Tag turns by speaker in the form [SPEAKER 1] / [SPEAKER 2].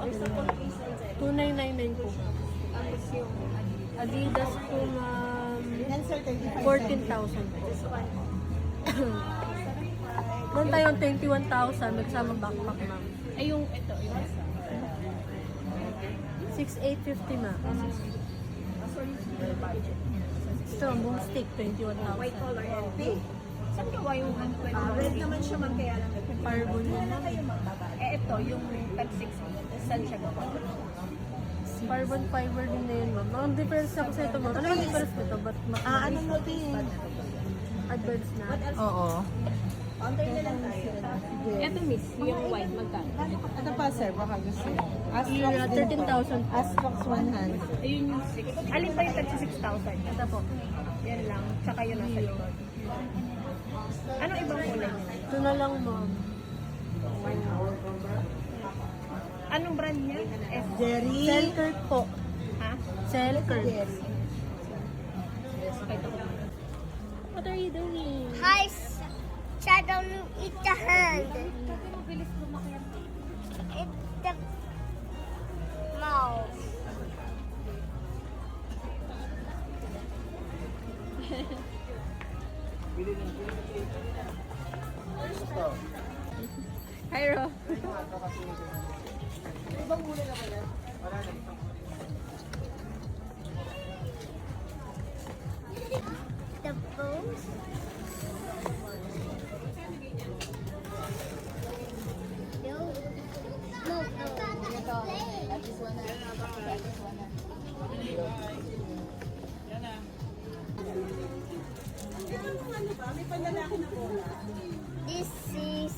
[SPEAKER 1] 2,999 po.
[SPEAKER 2] Tapos yung
[SPEAKER 1] Adidas po, ma'am, 14,000 po. Doon tayo 21,000, may kasamang backpack, ma'am.
[SPEAKER 2] ay yung ito, yung isa.
[SPEAKER 1] 6,850, ma'am. Ito, boom stick, 21,000.
[SPEAKER 3] White color and pink.
[SPEAKER 2] Saan gawa yung 120?
[SPEAKER 3] Red naman siya ma'am, kaya lang ito.
[SPEAKER 1] Fireball yun.
[SPEAKER 2] Ito, yung Pet 6. Saan siya gawa?
[SPEAKER 1] Carbon fiber din na yun, ma'am. Ang difference ako sa ito, ma'am. Ano ang difference nito? Ba't mas
[SPEAKER 3] Ano mo din?
[SPEAKER 1] advanced na?
[SPEAKER 4] Oo.
[SPEAKER 3] Counter na lang tayo.
[SPEAKER 2] Ito miss, yung white, magkano?
[SPEAKER 4] Ano pa, sir? Baka gusto mo.
[SPEAKER 1] Era 13,000 po.
[SPEAKER 4] Astrox 100.
[SPEAKER 2] Ayun yung 6. Alin pa yung 36,000?
[SPEAKER 1] Ito po.
[SPEAKER 2] Yan lang. Tsaka yun nasa likod. Anong ibang kulay niya?
[SPEAKER 1] Ito na lang, ma'am.
[SPEAKER 2] Anong brand niya?
[SPEAKER 4] Jerry.
[SPEAKER 1] Selkirk po.
[SPEAKER 2] Ha?
[SPEAKER 1] Selkirk.
[SPEAKER 2] What are you doing?
[SPEAKER 5] Hi, Shadow, eat the hand. Eat the mouth.
[SPEAKER 2] Hi, Ro.
[SPEAKER 5] The bones. No. No, This is